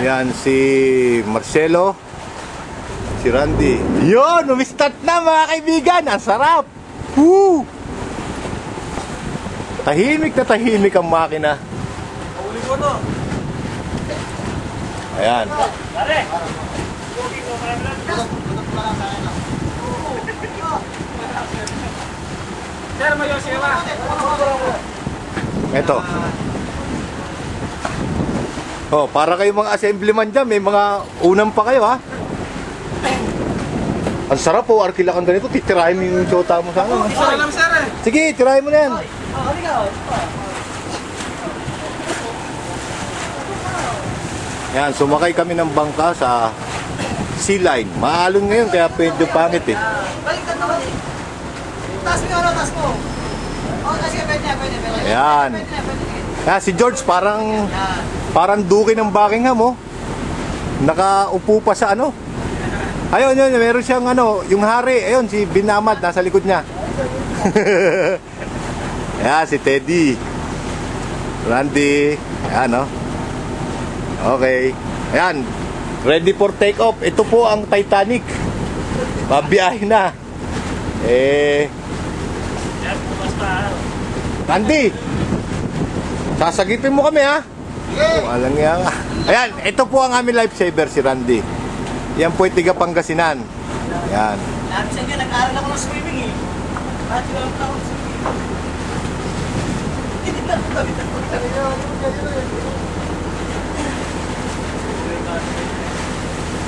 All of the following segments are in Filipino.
Yan si Marcelo, si Randy. Yun, umistart na mga kaibigan. Ang sarap. Woo! Tahimik na tahimik ang makina. Uli ko to. Ayan. Pare. Sir, may yosi ba? Ito. Oh, para kayo mga assemblyman dyan, may mga unang pa kayo ha. Ang sarap po, arkilakan ganito, titirahin mo yung shota mo sana. Isa lang sir eh. Sige, tirahin mo na yan. Yan, sumakay kami ng bangka sa Sea Line. Maalon ngayon, kaya medyo pangit eh. Baliktad naman eh. Taas mo yun, taas mo. Oo, kasi pwede. Ayan. Kaya si George parang duki ng Buckingham oh. Nakaupo pa sa ano. Ayun, yun, meron siyang ano, yung hari. Ayun, si Binamad, nasa likod niya. Ayan, si Teddy. Randy. Ayan oh. Okay. Ayan. Ready for take off. Ito po ang Titanic. Pabiyahe na. Randy, sasagipin mo kami ha. Alam nga. Ayan, ito po ang aming lifesaver si Randy. Yan po ay tiga Pangasinan. Yan. Sabi sa inyo, nag-aaral ako ng swimming eh. Bakit ko lang ako ng swimming?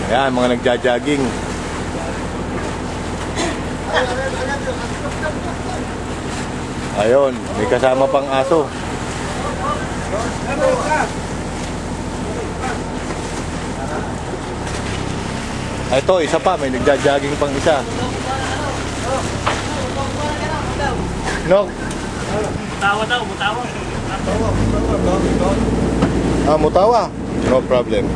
Ayan, mga nagja-jogging. Ayun, may kasama pang aso. Ito, isa pa, may nagja-jogging pang isa. No? Mutawa daw, mutawa. Ah, mutawa. No problem.